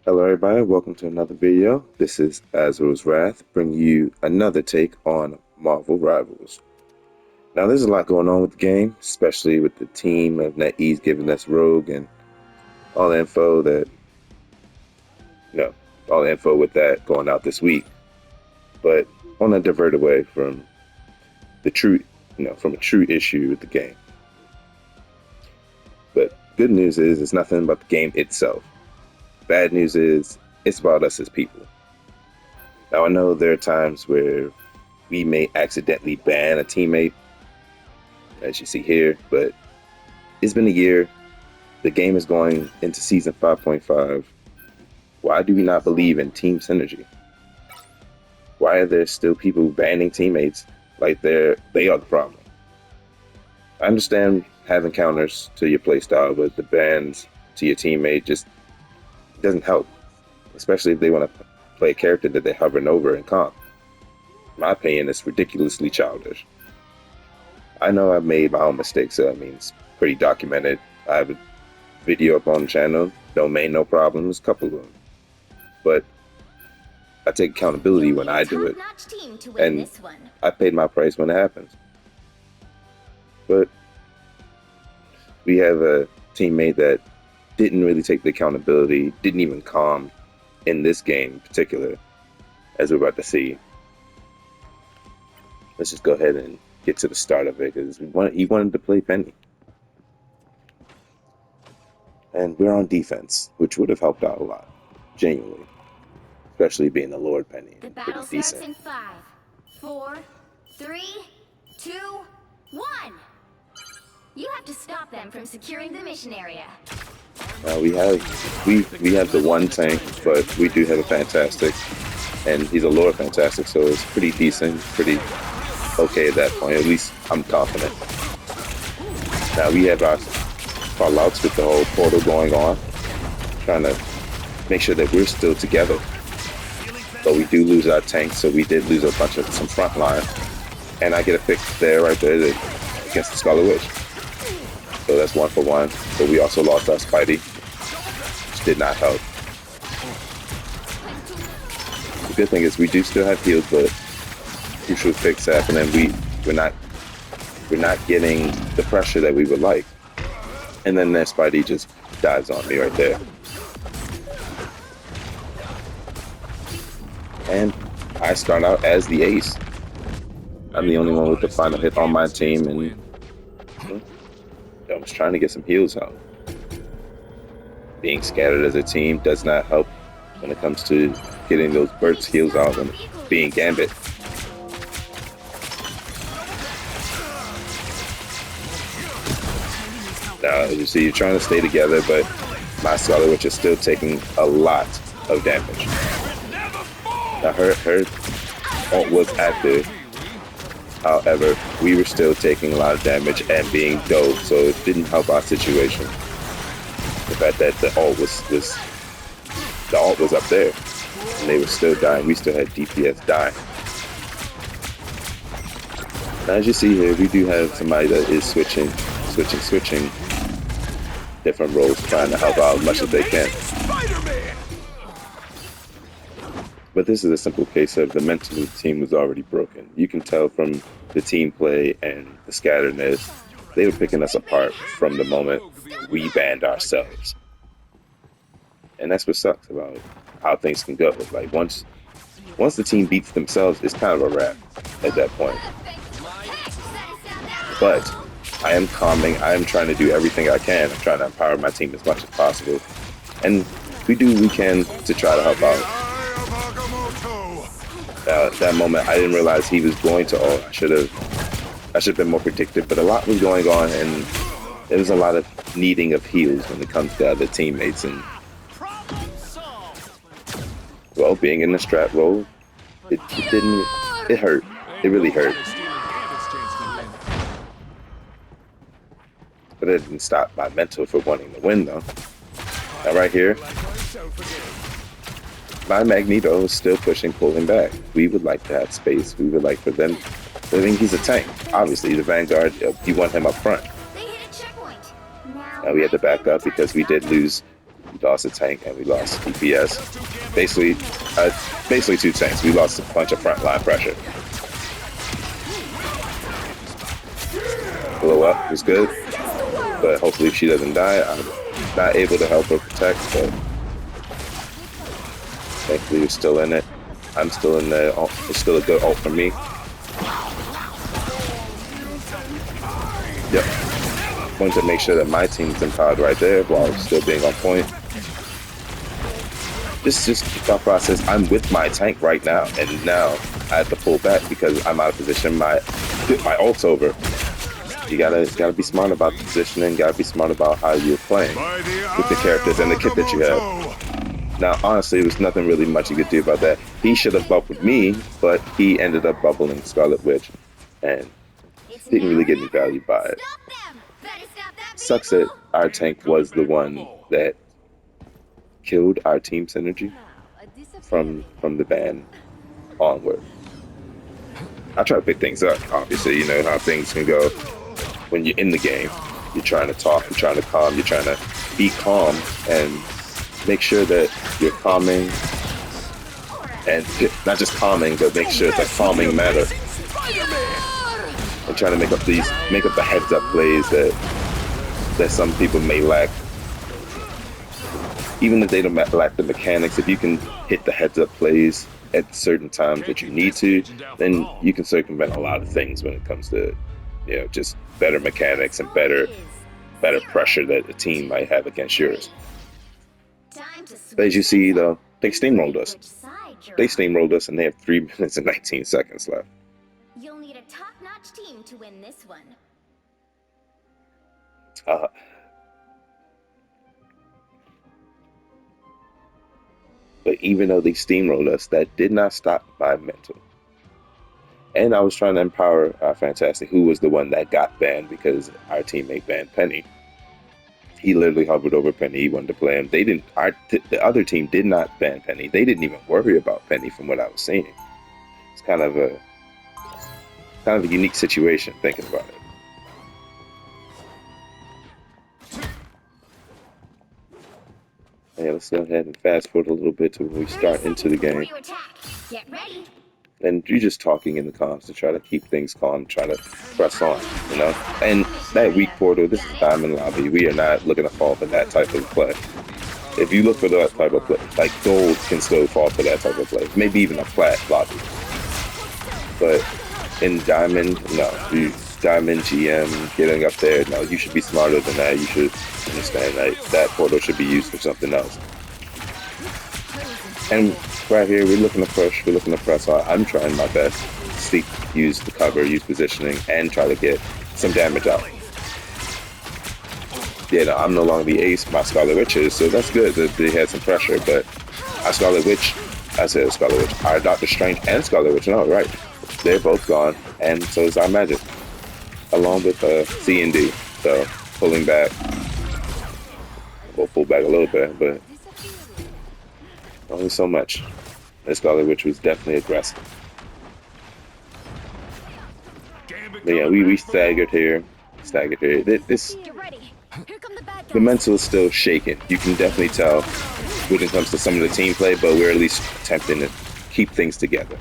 Hello, everybody. Welcome to another video. This is Azrael's Wrath, bringing you another take on Marvel Rivals. Now, there's a lot going on with the game, especially with the team of NetEase giving us Rogue and all the info that, you know, all the info with that going out this week. But I want to divert away from the true, from a true issue with the game. But good news is it's nothing about the game itself. Bad news is it's about us as people. Now, I know there are times where we may accidentally ban a teammate, as you see here, but it's been a year. The game is going into season 5.5. Why do we not believe in team synergy? Why are there still people banning teammates like they are the problem? I understand having counters to your playstyle, but the bans to your teammate just doesn't help, especially if they want to play a character that they're hovering over in comp. In my opinion, it's ridiculously childish. I know I've made my own mistakes, so I mean, it's pretty documented. I have a video up on the channel, domain no problems, a couple of them. But I take accountability when I do it, and I paid my price when it happens. But we have a teammate that didn't really take the accountability, didn't even calm in this game in particular, as we're about to see. Let's just go ahead and get to the start of it, because he wanted to play Penny. And we're on defense, which would have helped out a lot, genuinely. Especially being the Lord Penny. The battle starts in 5, 4, 3, 2, 1. You have to stop them from securing the mission area. We have the one tank, but we do have a Fantastic, and he's a Lord Fantastic, so it's pretty decent, pretty okay at that point. At least I'm confident. Now we have our fallouts with the whole portal going on, trying to make sure that we're still together. But we do lose our tank, so we did lose some front line, and I get a pick there right there against the Scarlet Witch. So that's 1 for 1. But we also lost our Spidey, which did not help. The good thing is we do still have heals, but crucial picks happen, and we're not getting the pressure that we would like. And then that Spidey just dives on me right there. And I start out as the ace. I'm the only one with the final hit on my team, and I was trying to get some heals out. Being scattered as a team does not help when it comes to getting those burst heals out and being Gambit. Now, as you see, you're trying to stay together, but my Scarlet Witch is still taking a lot of damage. Now, her ult was active. However, we were still taking a lot of damage and being doped, so it didn't help our situation. The fact that the ult was up there, and they were still dying. We still had DPS dying. Now, as you see here, we do have somebody that is switching different roles, trying to help out as much as they can. But this is a simple case of the mental of the team was already broken. You can tell from the team play and the scatteredness, they were picking us apart from the moment we banned ourselves. And that's what sucks about how things can go. Like once the team beats themselves, it's kind of a wrap at that point. But I am calming. I am trying to do everything I can. I'm trying to empower my team as much as possible. And we do what we can to try to help out. At that moment, I didn't realize he was going to ult. I should have been more predictive, but a lot was going on, and there was a lot of needing of heals when it comes to other teammates. And well, being in the strat role, it hurt. It really hurt. But it didn't stop my mental for wanting to win, though. Now, right here, my Magneto is still pushing, pulling back. We would like to have space. We would like for them. I think he's a tank. Obviously, the Vanguard, you want him up front. Now we had to back up because we did lose We lost a tank and we lost DPS. Basically 2 tanks. We lost a bunch of frontline pressure. Blow up was good, but hopefully she doesn't die. I'm not able to help her protect, but thankfully we're still in it. I'm still in there. It's still a good ult for me. Yep. Wanted to make sure that my team's empowered right there while still being on point. Just thought process. I'm with my tank right now, and now I have to pull back because I'm out of position. My ult's over. You gotta be smart about the positioning. Gotta be smart about how you're playing with the characters and the kit that you have. Now, honestly, there was nothing really much you could do about that. He should have bubbled me, but he ended up bubbling Scarlet Witch, and didn't really get any value by it. Sucks that our tank was the one that killed our team synergy from the ban onward. I try to pick things up, obviously. You know how things can go when you're in the game. You're trying to talk, you're trying to calm, you're trying to be calm and make sure that you're calming, and not just calming, but make sure it's a calming manner. And trying to make up the heads up plays that some people may lack. Even if they don't lack the mechanics, if you can hit the heads up plays at certain times that you need to, then you can circumvent a lot of things when it comes to, you know, just better mechanics and better pressure that a team might have against yours. But as you see, though, they steamrolled us. They steamrolled us, and they have 3 minutes and 19 seconds left. You'll need a top-notch team to win this one. But even though they steamrolled us, that did not stop my mental. And I was trying to empower Fantastic, who was the one that got banned because our teammate banned Penny. He literally hovered over Penny. He wanted to play him. They didn't. The other team did not ban Penny. They didn't even worry about Penny, from what I was seeing. It's kind of a unique situation, thinking about it. Yeah, let's go ahead and fast forward a little bit to when we start into the game. Get ready. And you're just talking in the comms to try to keep things calm, try to press on, you know? And that weak portal, this is Diamond Lobby. We are not looking to fall for that type of play. If you look for that type of play, like Gold can still fall for that type of play. Maybe even a flat lobby. But in Diamond, no. Diamond, GM, getting up there, no, you should be smarter than that. You should understand that portal should be used for something else. And right here, we're looking to push, we're looking to press hard. I'm trying my best to use the cover, use positioning, and try to get some damage out. Yeah, no, I'm no longer the ace, my Scarlet Witch is, so that's good that they had some pressure, but our Scarlet Witch, our Doctor Strange and Scarlet Witch, no, right, they're both gone, and so is our Magic, along with C and D, so pulling back. We'll pull back a little bit, but only so much. This Scarlet Witch was definitely aggressive. But yeah, we staggered here. This the mental is still shaking. You can definitely tell when it comes to some of the team play, but we're at least attempting to keep things together.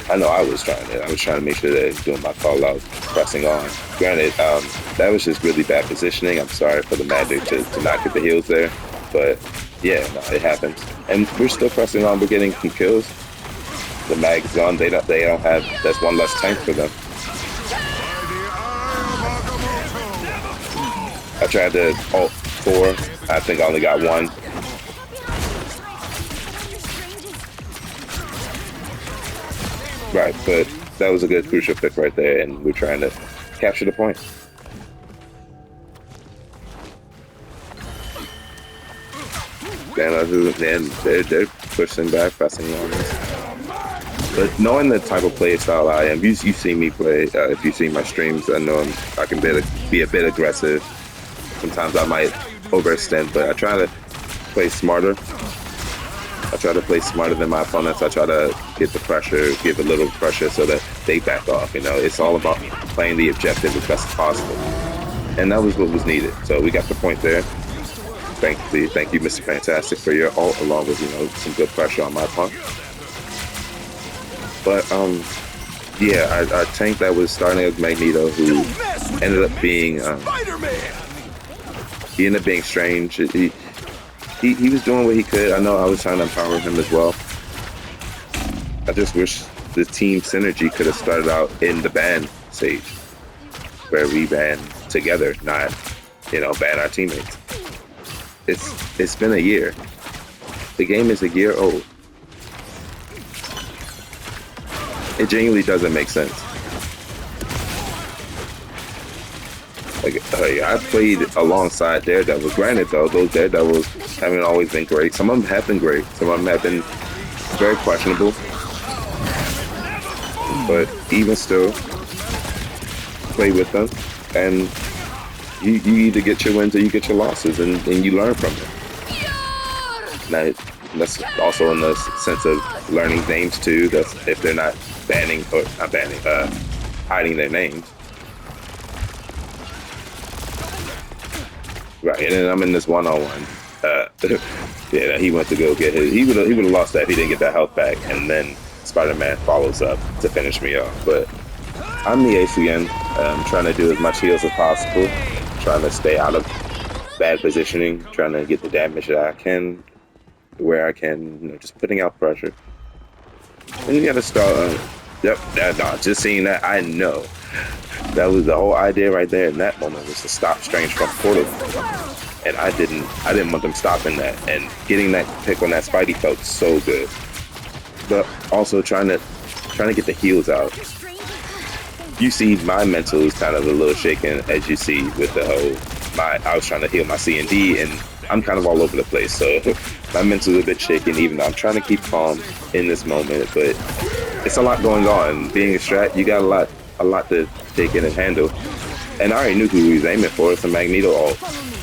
I know I was trying to make sure that I was doing my call out, pressing on. Granted, that was just really bad positioning. I'm sorry for the Magic to not get the heals there, but yeah, no, it happens. And we're still pressing on. We're getting some kills. The mag's gone. They don't have. That's one less tank for them. I tried to ult 4. I think I only got 1. Right, but that was a good crucial pick right there, and we're trying to capture the point. And they're pushing back, pressing on us. But knowing the type of play style I am, you see me play. If you see my streams, I know I can be a bit aggressive. Sometimes I might overextend, but I try to play smarter. I try to play smarter than my opponents. I try to get the pressure, give a little pressure so that they back off. You know, it's all about playing the objective as best as possible. And that was what was needed. So we got the point there. Thank you, Mr. Fantastic, for your ult, along with some good pressure on my part. But yeah, our tank that was starting as Magneto, who ended up being he ended up being strange. He was doing what he could. I know I was trying to empower him as well. I just wish the team synergy could have started out in the ban stage, where we ban together, not ban our teammates. It's been a year. The game is a year old. It genuinely doesn't make sense. Like, I played alongside Daredevils. Granted, though, those Daredevils haven't always been great. Some of them have been great. Some of them have been very questionable. But even still, play with them, and you either get your wins or you get your losses, and you learn from them. Now, that's also in the sense of learning names too. That's if they're not hiding their names. Right, and then I'm in this one-on-one. Yeah, he went to go get his. He would have lost that if he didn't get that health back, and then Spider-Man follows up to finish me off. But I'm the ace again. I'm trying to do as much heals as possible, trying to stay out of bad positioning, trying to get the damage that I can, where I can, just putting out pressure. And you gotta start. Just seeing that, I know that was the whole idea right there in that moment, was to stop Strange from Portal. And I didn't want them stopping that, and getting that pick on that Spidey felt so good. But also trying to get the heals out. You see my mental is kind of a little shaken, as you see with the whole, I was trying to heal my C and D, and I'm kind of all over the place, so my mental is a bit shaken, even though I'm trying to keep calm in this moment. But it's a lot going on. Being a strat, you got a lot to take in and handle. And I already knew who he was aiming for. It's a Magneto ult,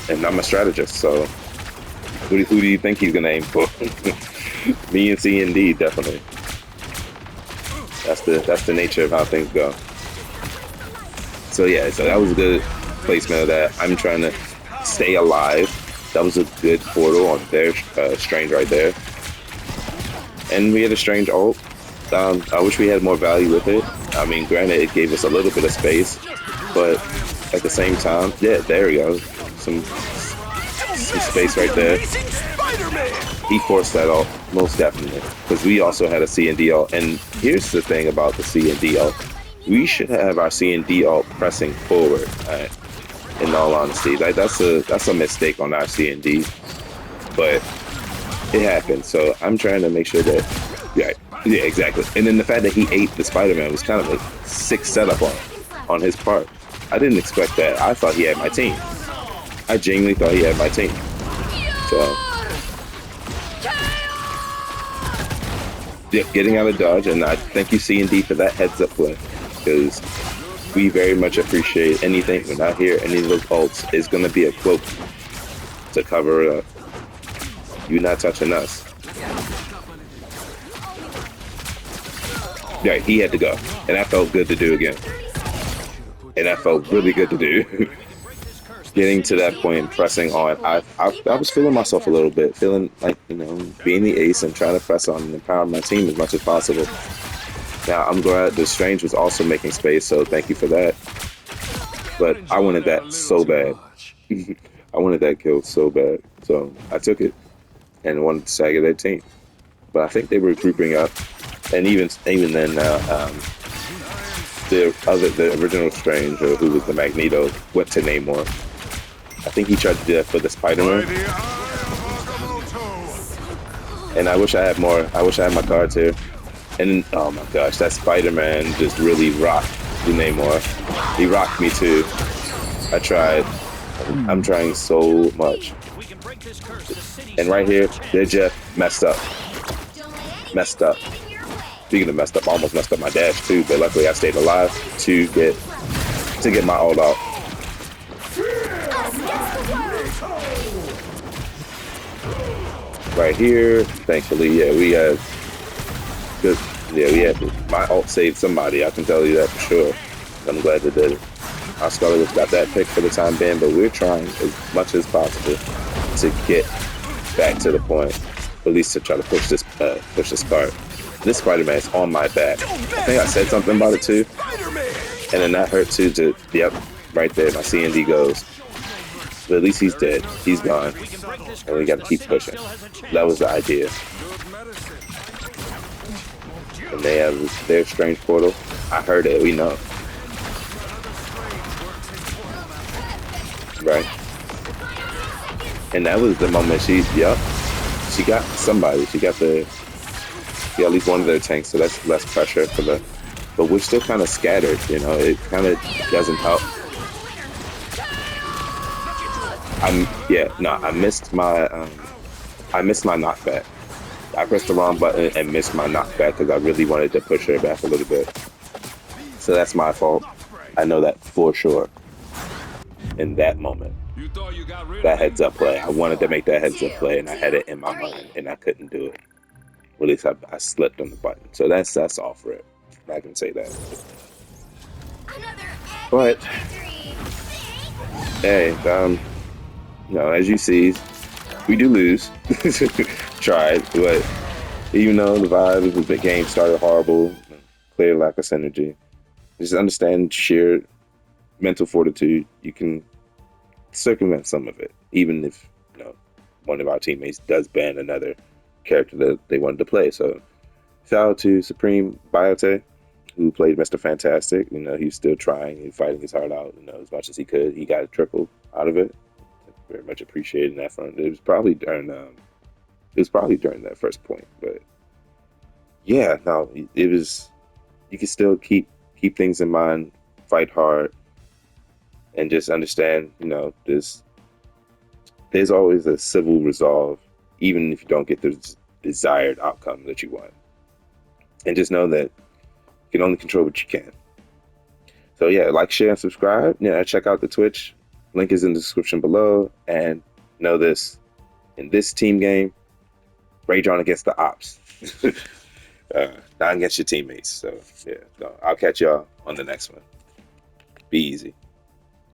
and I'm a strategist, so who do you think he's gonna aim for? Me and C and D, definitely. That's the nature of how things go. So yeah, so that was a good placement of that. I'm trying to stay alive. That was a good portal on their Strange right there. And we had a Strange ult. I wish we had more value with it. I mean, granted, it gave us a little bit of space, but at the same time, yeah, there we go. Some space right there. He forced that ult, most definitely, because we also had a C and D ult. And here's the thing about the C and D ult. We should have our C and D ult pressing forward, right? In all honesty, like that's a mistake on our C and D, but it happened. So I'm trying to make sure that, yeah, exactly. And then the fact that he ate the Spider-Man was kind of a sick setup on his part. I didn't expect that. I thought he had my team. I genuinely thought he had my team. So yeah, getting out of dodge, and I thank you C and D for that heads up play, because we very much appreciate anything. When I hear any of those ults, is going to be a cloak to cover it up. You're not touching us. Yeah, he had to go, and that felt good to do again. And that felt really good to do. Getting to that point, pressing on, I was feeling myself a little bit, feeling like, being the ace and trying to press on and empower my team as much as possible. Now, I'm glad the Strange was also making space, so thank you for that. But I wanted that so bad. I wanted that kill so bad. So I took it and wanted to stagger their team. But I think they were grouping up. And even then, the original Strange, who was the Magneto, went to Namor. I think he tried to do that for the Spider-Man. And I wish I had more. I wish I had my cards here. And oh my gosh, that Spider-Man just really rocked the Namor. He rocked me too. I tried. I'm trying so much. And right here, they're just messed up. Messed up. Speaking of messed up, I almost messed up my dash too, but luckily I stayed alive to get my ult out. Right here, thankfully, yeah, we had good. Yeah, we had my ult saved somebody. I can tell you that for sure. I'm glad that our Scarlet got that pick for the time being, but we're trying as much as possible. to get back to the point, or at least to try to push this cart. This Spider-Man is on my back. I think I said something about it too, and then that hurt too. Yep, right there, my CND goes. But at least he's dead. He's gone, and we got to keep pushing. That was the idea. And they have their strange portal. I heard it. We know. Right. And that was the moment she got somebody. She got at least one of their tanks, so that's less pressure for the. But we're still kind of scattered, you know. It kind of doesn't help. I missed my knockback. I pressed the wrong button and missed my knockback because I really wanted to push her back a little bit. So that's my fault. I know that for sure. In that moment, that heads up play. I wanted to make that heads up play, and I had it in my mind, and I couldn't do it. Well, at least I slipped on the button. So that's off rip. I can say that. But hey, you know, as you see, we do lose. Tried, but even though the vibe of the game started horrible, clear lack of synergy, just understand sheer mental fortitude. You can circumvent some of it, even if, you know, one of our teammates does ban another character that they wanted to play. So shout out to Supreme Biote, who played Mr. Fantastic. You know, he's still trying and fighting his heart out, you know, as much as he could. He got a triple out of it. Very much appreciated that front. It was probably during that first point, but yeah, no, it was. You can still keep things in mind, fight hard, and just understand. You know, there's always a civil resolve, even if you don't get the desired outcome that you want. And just know that you can only control what you can. So yeah, like, share, and subscribe. Yeah, check out the Twitch. Link is in the description below. And know this, in this team game, rage on against the ops. Not against your teammates. So yeah, no, I'll catch y'all on the next one. Be easy.